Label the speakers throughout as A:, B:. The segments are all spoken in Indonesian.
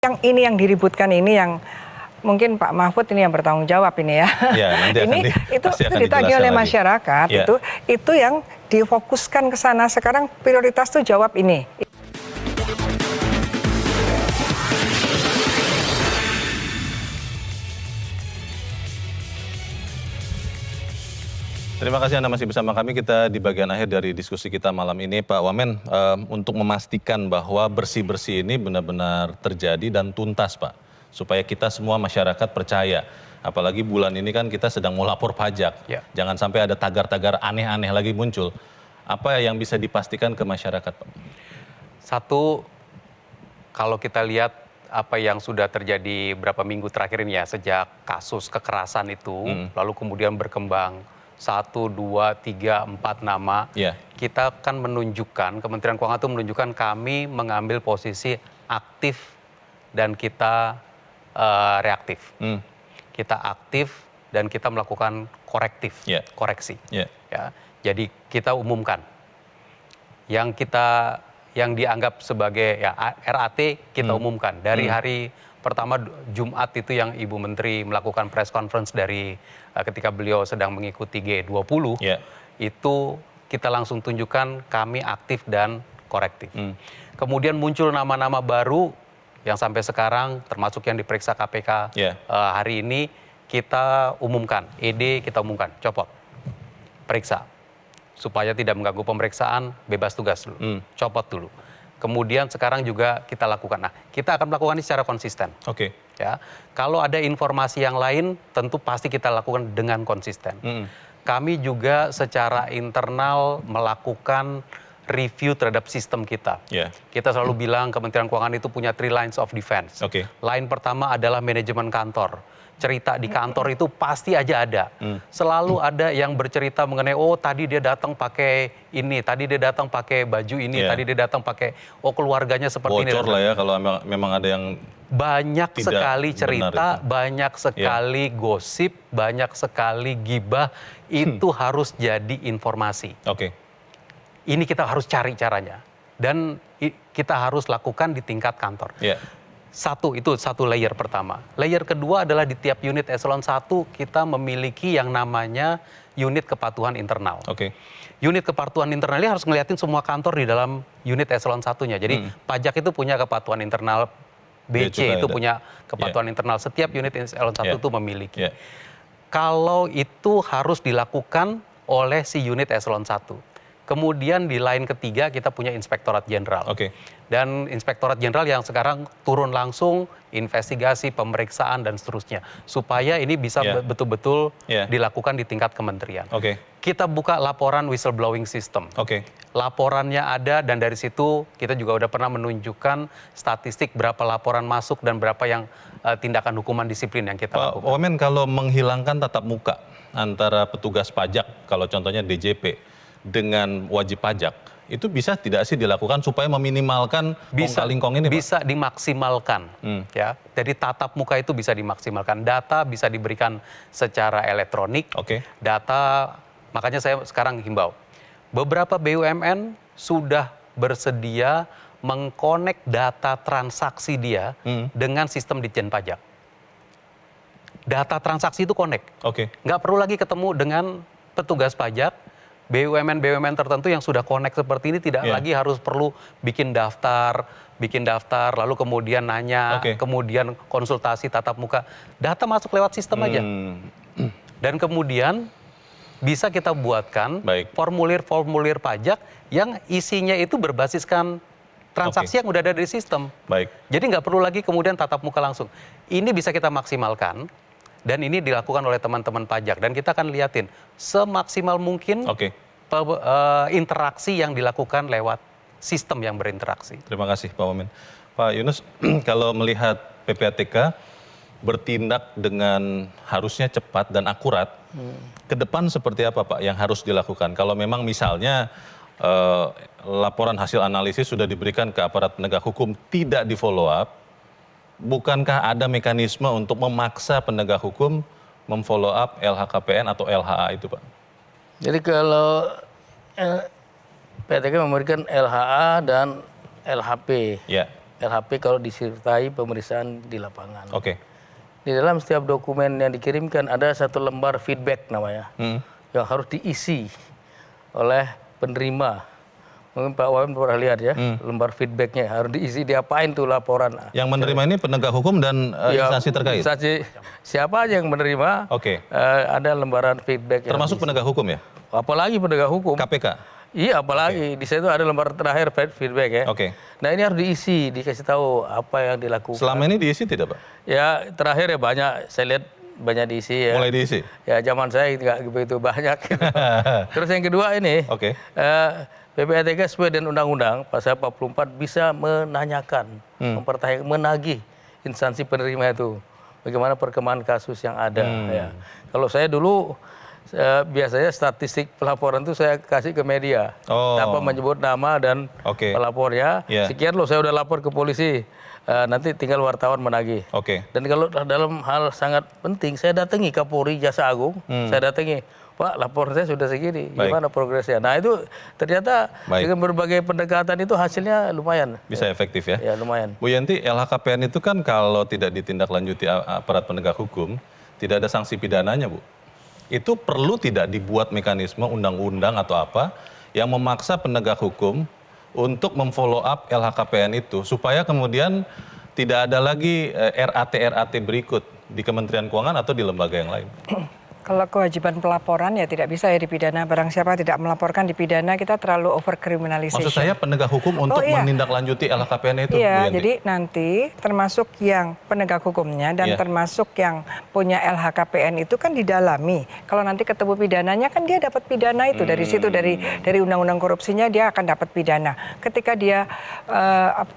A: Yang ini yang diributkan ini yang mungkin Pak Mahfud ini yang bertanggung jawab ini ya.
B: Ya nanti
A: itu ditagih oleh masyarakat,
B: ya.
A: itu yang difokuskan ke sana. Sekarang prioritas tuh jawab ini.
B: Terima kasih Anda masih bersama kami. Kita di bagian akhir dari diskusi kita malam ini, Pak Wamen, untuk memastikan bahwa bersih-bersih ini benar-benar terjadi dan tuntas, Pak, supaya kita semua masyarakat percaya. Apalagi bulan ini kan kita sedang mau lapor pajak. Ya. Jangan sampai ada tagar-tagar aneh-aneh lagi muncul. Apa yang bisa dipastikan ke masyarakat, Pak?
C: Satu, kalau kita lihat apa yang sudah terjadi beberapa minggu terakhir ini ya, sejak kasus kekerasan itu, lalu kemudian berkembang 1, 2, 3, 4 nama, kita kan menunjukkan, Kementerian Keuangan itu menunjukkan kami mengambil posisi aktif dan kita reaktif. Kita aktif dan kita melakukan koreksi. Ya. Jadi kita umumkan yang dianggap sebagai ya, RAT kita umumkan dari hari pertama Jumat itu yang Ibu Menteri melakukan press conference dari ketika beliau sedang mengikuti G20, itu kita langsung tunjukkan kami aktif dan korektif. Kemudian muncul nama-nama baru yang sampai sekarang termasuk yang diperiksa KPK hari ini kita umumkan, ED kita umumkan, copot, periksa. Supaya tidak mengganggu pemeriksaan, bebas tugas dulu, copot dulu. Kemudian sekarang juga kita lakukan. Nah, kita akan melakukan ini secara konsisten. Ya, kalau ada informasi yang lain, tentu pasti kita lakukan dengan konsisten. Kami juga secara internal melakukan review terhadap sistem kita. Kita selalu bilang Kementerian Keuangan itu punya 3 lines of defense. Line pertama adalah manajemen kantor. Cerita di kantor itu pasti aja ada. Selalu ada yang bercerita mengenai, oh tadi dia datang pakai ini, tadi dia datang pakai baju ini, tadi dia datang pakai, oh keluarganya seperti ini.
B: Bocor lah ya kalau memang ada yang
C: banyak sekali cerita, banyak sekali gosip, banyak sekali gibah, itu harus jadi informasi. Ini kita harus cari caranya. Dan kita harus lakukan di tingkat kantor. Itu satu layer pertama. Layer kedua adalah di tiap unit eselon 1 kita memiliki yang namanya unit kepatuhan internal. Unit kepatuhan internal ini harus ngeliatin semua kantor di dalam unit eselon 1-nya. Jadi pajak itu punya kepatuhan internal, BC itu punya kepatuhan internal. Setiap unit eselon 1 itu memiliki. Kalau itu harus dilakukan oleh si unit eselon 1. Kemudian di line ketiga kita punya Inspektorat Jenderal. Dan Inspektorat Jenderal yang sekarang turun langsung investigasi, pemeriksaan dan seterusnya. Supaya ini bisa betul-betul dilakukan di tingkat kementerian. Kita buka laporan whistleblowing system. Laporannya ada dan dari situ kita juga udah pernah menunjukkan statistik berapa laporan masuk dan berapa yang tindakan hukuman disiplin yang kita lakukan.
B: Pak Wamen, kalau menghilangkan tatap muka antara petugas pajak, kalau contohnya DJP, dengan wajib pajak, itu bisa tidak sih dilakukan supaya meminimalkan kong-kali-kong ini, Pak?
C: Bisa dimaksimalkan. Ya. Jadi tatap muka itu bisa dimaksimalkan. Data bisa diberikan secara elektronik. Data, makanya saya sekarang himbau. Beberapa BUMN sudah bersedia mengkonek data transaksi dia dengan sistem Ditjen Pajak. Data transaksi itu connect. Nggak perlu lagi ketemu dengan petugas pajak. BUMN tertentu yang sudah connect seperti ini tidak lagi harus perlu bikin daftar, lalu kemudian nanya, kemudian konsultasi tatap muka. Data masuk lewat sistem aja. Dan kemudian bisa kita buatkan formulir-formulir pajak yang isinya itu berbasiskan transaksi yang udah ada di sistem. Jadi nggak perlu lagi kemudian tatap muka langsung. Ini bisa kita maksimalkan. Dan ini dilakukan oleh teman-teman pajak. Dan kita akan liatin semaksimal mungkin interaksi yang dilakukan lewat sistem yang berinteraksi.
B: Terima kasih Pak Wamen. Pak Yunus, kalau melihat PPATK bertindak dengan harusnya cepat dan akurat, ke depan seperti apa Pak yang harus dilakukan? Kalau memang misalnya laporan hasil analisis sudah diberikan ke aparat penegak hukum, tidak di follow up, bukankah ada mekanisme untuk memaksa penegak hukum memfollow up LHKPN atau LHA itu, Pak?
D: Jadi kalau PTK memberikan LHA dan LHP, LHP kalau disertai pemeriksaan di lapangan.
B: Oke.
D: Di dalam setiap dokumen yang dikirimkan ada satu lembar feedback namanya, yang harus diisi oleh penerima. Mungkin Pak Wawan pernah lihat ya, lembar feedbacknya harus diisi, diapain tuh laporan.
B: Yang menerima ini penegak hukum dan instansi terkait?
D: Instansi, siapa aja yang menerima,
B: Oke.
D: ada lembaran feedback.
B: Termasuk penegak hukum ya?
D: Apalagi penegak hukum.
B: KPK?
D: Iya, apalagi di situ ada lembar terakhir feedback ya.
B: Oke.
D: Nah ini harus diisi, dikasih tahu apa yang dilakukan.
B: Selama ini diisi tidak Pak?
D: Ya terakhir ya banyak, saya lihat banyak diisi ya.
B: Mulai diisi?
D: Ya zaman saya nggak begitu banyak. Gitu. Terus yang kedua ini,
B: Oke.
D: PPATK sesuai dengan undang-undang pasal 44 bisa menanyakan, mempertanyakan, menagih instansi penerima itu bagaimana perkembangan kasus yang ada. Ya. Kalau saya dulu biasanya statistik pelaporan itu saya kasih ke media tanpa menyebut nama dan pelapornya. Sekian loh saya udah lapor ke polisi. Nanti tinggal wartawan menagih. Dan kalau dalam hal sangat penting saya datangi Kapolri Jaksa Agung, saya datangi, Pak, laporan saya sudah segini, gimana progresnya? Nah itu ternyata dengan berbagai pendekatan itu hasilnya lumayan.
B: Bisa efektif ya?
D: Ya lumayan.
B: Bu Yanti, LHKPN itu kan kalau tidak ditindaklanjuti aparat penegak hukum, tidak ada sanksi pidananya Bu. Itu perlu tidak dibuat mekanisme undang-undang atau apa yang memaksa penegak hukum untuk memfollow up LHKPN itu supaya kemudian tidak ada lagi RAT berikut di Kementerian Keuangan atau di lembaga yang lain?
A: Kalau kewajiban pelaporan ya tidak bisa ya dipidana. Barang siapa tidak melaporkan dipidana, kita terlalu overkriminalisasi.
B: Maksud saya penegak hukum untuk menindaklanjuti LHKPN itu.
A: Iya, jadi nanti termasuk yang penegak hukumnya dan termasuk yang punya LHKPN itu kan didalami. Kalau nanti ketemu pidananya kan dia dapat pidana itu dari situ, dari undang-undang korupsinya dia akan dapat pidana. Ketika dia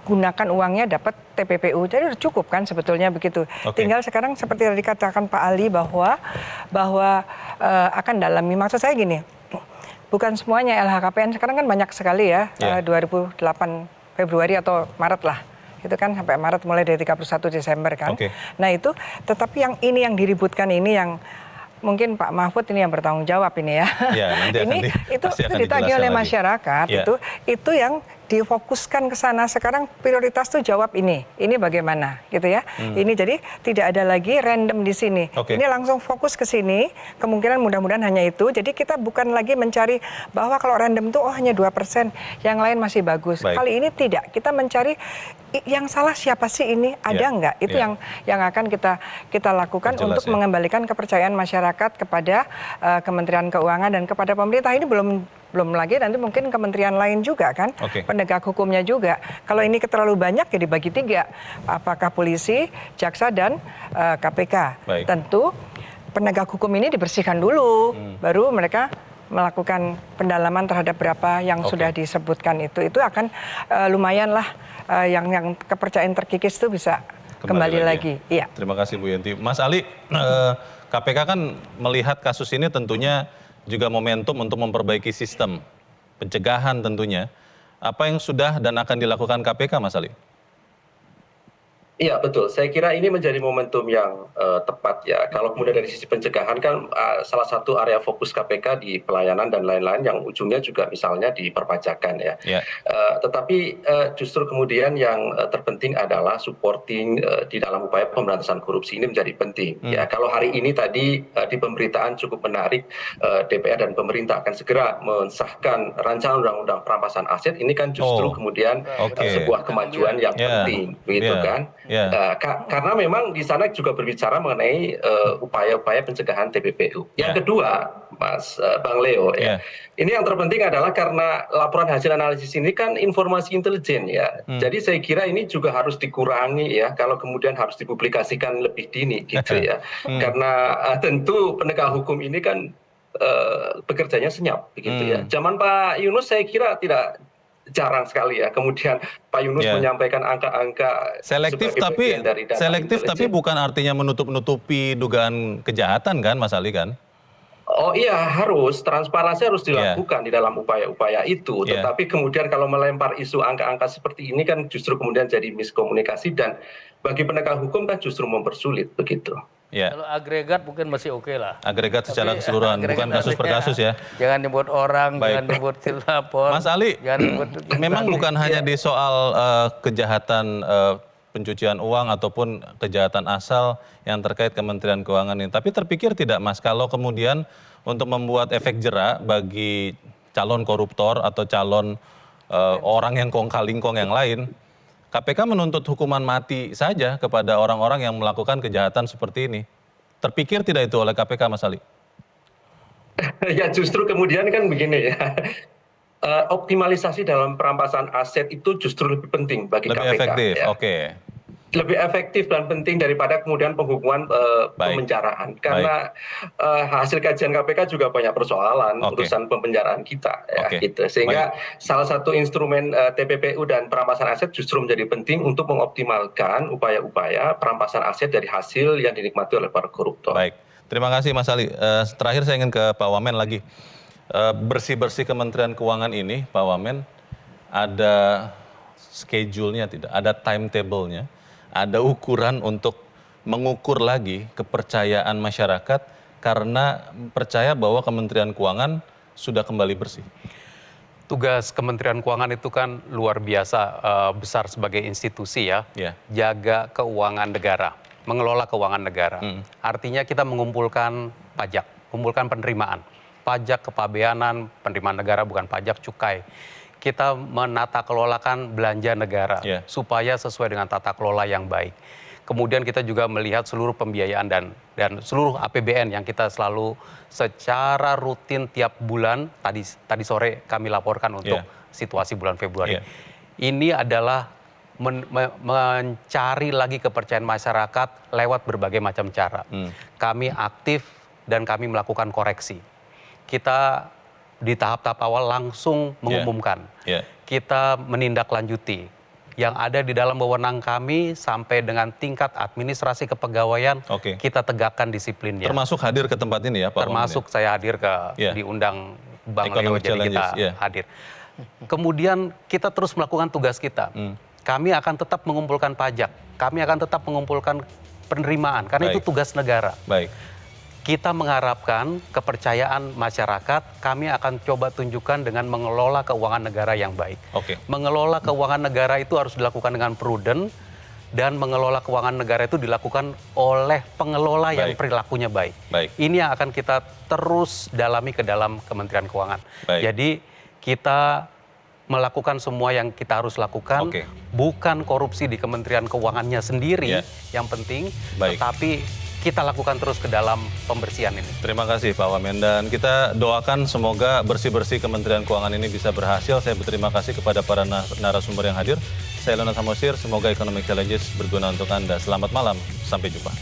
A: gunakan uangnya dapat TPPU, jadi udah cukup kan sebetulnya begitu. Tinggal sekarang seperti yang dikatakan Pak Ali bahwa akan dalami. Maksud saya gini, bukan semuanya LHKPN, sekarang kan banyak sekali ya, 2008 Februari atau Maret lah. Itu kan sampai Maret mulai dari 31 Desember kan. Nah itu, tetapi yang ini yang diributkan ini yang mungkin Pak Mahfud ini yang bertanggung jawab ini ya. Itu ditagih oleh masyarakat, itu yang difokuskan ke sana. Sekarang prioritas tuh jawab ini bagaimana gitu ya. Ini jadi tidak ada lagi random di sini. Ini langsung fokus ke sini. Kemungkinan mudah-mudahan hanya itu. Jadi kita bukan lagi mencari bahwa kalau random tuh hanya 2%, yang lain masih bagus. Kali ini tidak. Kita mencari yang salah siapa sih ini? Ada enggak? Itu yang akan kita lakukan untuk mengembalikan kepercayaan masyarakat kepada Kementerian Keuangan dan kepada pemerintah. Ini belum lagi nanti mungkin kementerian lain juga kan, penegak hukumnya juga. Kalau ini terlalu banyak ya dibagi 3, apakah polisi, jaksa dan KPK. Tentu penegak hukum ini dibersihkan dulu, baru mereka melakukan pendalaman terhadap berapa yang sudah disebutkan itu akan lumayan lah yang kepercayaan terkikis itu bisa kembali lagi. Iya.
B: Terima kasih Bu Yanti. Mas Ali, KPK kan melihat kasus ini tentunya juga momentum untuk memperbaiki sistem pencegahan tentunya. Apa yang sudah dan akan dilakukan KPK, Mas Ali?
E: Iya betul, saya kira ini menjadi momentum yang tepat ya. Kalau kemudian dari sisi pencegahan kan salah satu area fokus KPK di pelayanan dan lain-lain yang ujungnya juga misalnya di perpajakan ya. Tetapi justru kemudian yang terpenting adalah supporting di dalam upaya pemberantasan korupsi ini menjadi penting. Ya kalau hari ini tadi di pemberitaan cukup menarik, DPR dan pemerintah akan segera mensahkan rancangan undang-undang perampasan aset. Ini kan justru kemudian sebuah kemajuan yang penting, begitu kan? Karena memang di sana juga berbicara mengenai upaya-upaya pencegahan TPPU. Yang kedua, Mas Bang Leo, ini yang terpenting adalah karena laporan hasil analisis ini kan informasi intelijen ya. Jadi saya kira ini juga harus dikurangi ya, kalau kemudian harus dipublikasikan lebih dini gitu ya. Karena tentu penegak hukum ini kan bekerjanya senyap begitu ya. Zaman Pak Yunus saya kira jarang sekali ya. Kemudian Pak Yunus menyampaikan angka-angka
B: selektif tapi bukan artinya menutup-nutupi dugaan kejahatan kan, Mas Ali kan?
E: Oh iya, harus transparansi harus dilakukan di dalam upaya-upaya itu.
B: Iya.
E: Tetapi kemudian kalau melempar isu angka-angka seperti ini kan justru kemudian jadi miskomunikasi dan bagi penegak hukum kan justru mempersulit begitu.
B: Ya,
D: Kalau agregat mungkin masih oke lah.
B: agregat secara
D: Tapi
B: keseluruhan, bukan
D: agregat
B: kasus per
D: artinya
B: kasus ya.
D: Jangan nyebut orang,
B: Baik.
D: jangan nyebut lapor.
B: Mas Ali,
D: jangan nyebut
B: memang
D: instansi.
B: bukan hanya di soal kejahatan pencucian uang ataupun kejahatan asal yang terkait Kementerian Keuangan ini. Tapi terpikir tidak Mas, kalau kemudian untuk membuat efek jera bagi calon koruptor atau calon orang yang kong kali kong yang lain, KPK menuntut hukuman mati saja kepada orang-orang yang melakukan kejahatan seperti ini. Terpikir tidak itu oleh KPK, Mas Ali?
E: Ya justru kemudian kan begini ya. Optimalisasi dalam perampasan aset itu justru lebih penting bagi
B: Lebih
E: KPK.
B: efektif,
E: Ya.
B: oke.
E: Lebih efektif dan penting daripada kemudian penghukuman
B: Baik.
E: pemenjaraan. Karena hasil kajian KPK juga banyak persoalan
B: Oke.
E: urusan pempenjaraan kita. Ya,
B: Oke.
E: gitu. Sehingga salah satu instrumen TPPU dan perampasan aset justru menjadi penting untuk mengoptimalkan upaya-upaya perampasan aset dari hasil yang dinikmati oleh para koruptor.
B: Baik, terima kasih Mas Ali. Terakhir saya ingin ke Pak Wamen lagi. Bersih-bersih Kementerian Keuangan ini, Pak Wamen, ada schedule-nya tidak? Ada timetable-nya? Ada ukuran untuk mengukur lagi kepercayaan masyarakat karena percaya bahwa Kementerian Keuangan sudah kembali bersih?
C: Tugas Kementerian Keuangan itu kan luar biasa besar sebagai institusi ya.
B: Ya.
C: Jaga keuangan negara, mengelola keuangan negara. Artinya kita mengumpulkan pajak, mengumpulkan penerimaan. Pajak kepabeanan, penerimaan negara bukan pajak, cukai. Kita menata kelolakan belanja negara
B: Yeah.
C: supaya sesuai dengan tata kelola yang baik. Kemudian kita juga melihat seluruh pembiayaan dan seluruh APBN yang kita selalu secara rutin tiap bulan, tadi sore kami laporkan untuk situasi bulan Februari.
B: Yeah.
C: Ini adalah mencari lagi kepercayaan masyarakat lewat berbagai macam cara. Kami aktif dan kami melakukan koreksi. Kita di tahap-tahap awal langsung mengumumkan.
B: Yeah.
C: Kita menindaklanjuti yang ada di dalam wewenang kami sampai dengan tingkat administrasi kepegawaian.
B: Oke.
C: Kita tegakkan disiplinnya.
B: Termasuk hadir ke tempat ini ya Pak Wamen?
C: Termasuk saya hadir diundang Bang Leo,
B: Economic
C: jadi kita
B: Challenges,
C: hadir. Kemudian kita terus melakukan tugas kita. Kami akan tetap mengumpulkan pajak, kami akan tetap mengumpulkan penerimaan, karena itu
B: Baik.
C: tugas negara.
B: Baik.
C: Kita mengharapkan kepercayaan masyarakat, kami akan coba tunjukkan dengan mengelola keuangan negara yang baik.
B: Oke.
C: Mengelola keuangan negara itu harus dilakukan dengan prudent, dan mengelola keuangan negara itu dilakukan oleh pengelola yang
B: Baik.
C: perilakunya baik.
B: Baik.
C: Ini yang akan kita terus dalami ke dalam Kementerian Keuangan.
B: Baik.
C: Jadi kita melakukan semua yang kita harus lakukan,
B: Oke.
C: bukan korupsi di Kementerian Keuangannya sendiri
B: Ya.
C: yang penting,
B: Baik.
C: tetapi kita lakukan terus ke dalam pembersihan ini.
B: Terima kasih Pak Wamen, dan kita doakan semoga bersih-bersih Kementerian Keuangan ini bisa berhasil. Saya berterima kasih kepada para narasumber yang hadir. Saya Leonard Samosir, semoga Economic Challenges berguna untuk Anda. Selamat malam, sampai jumpa.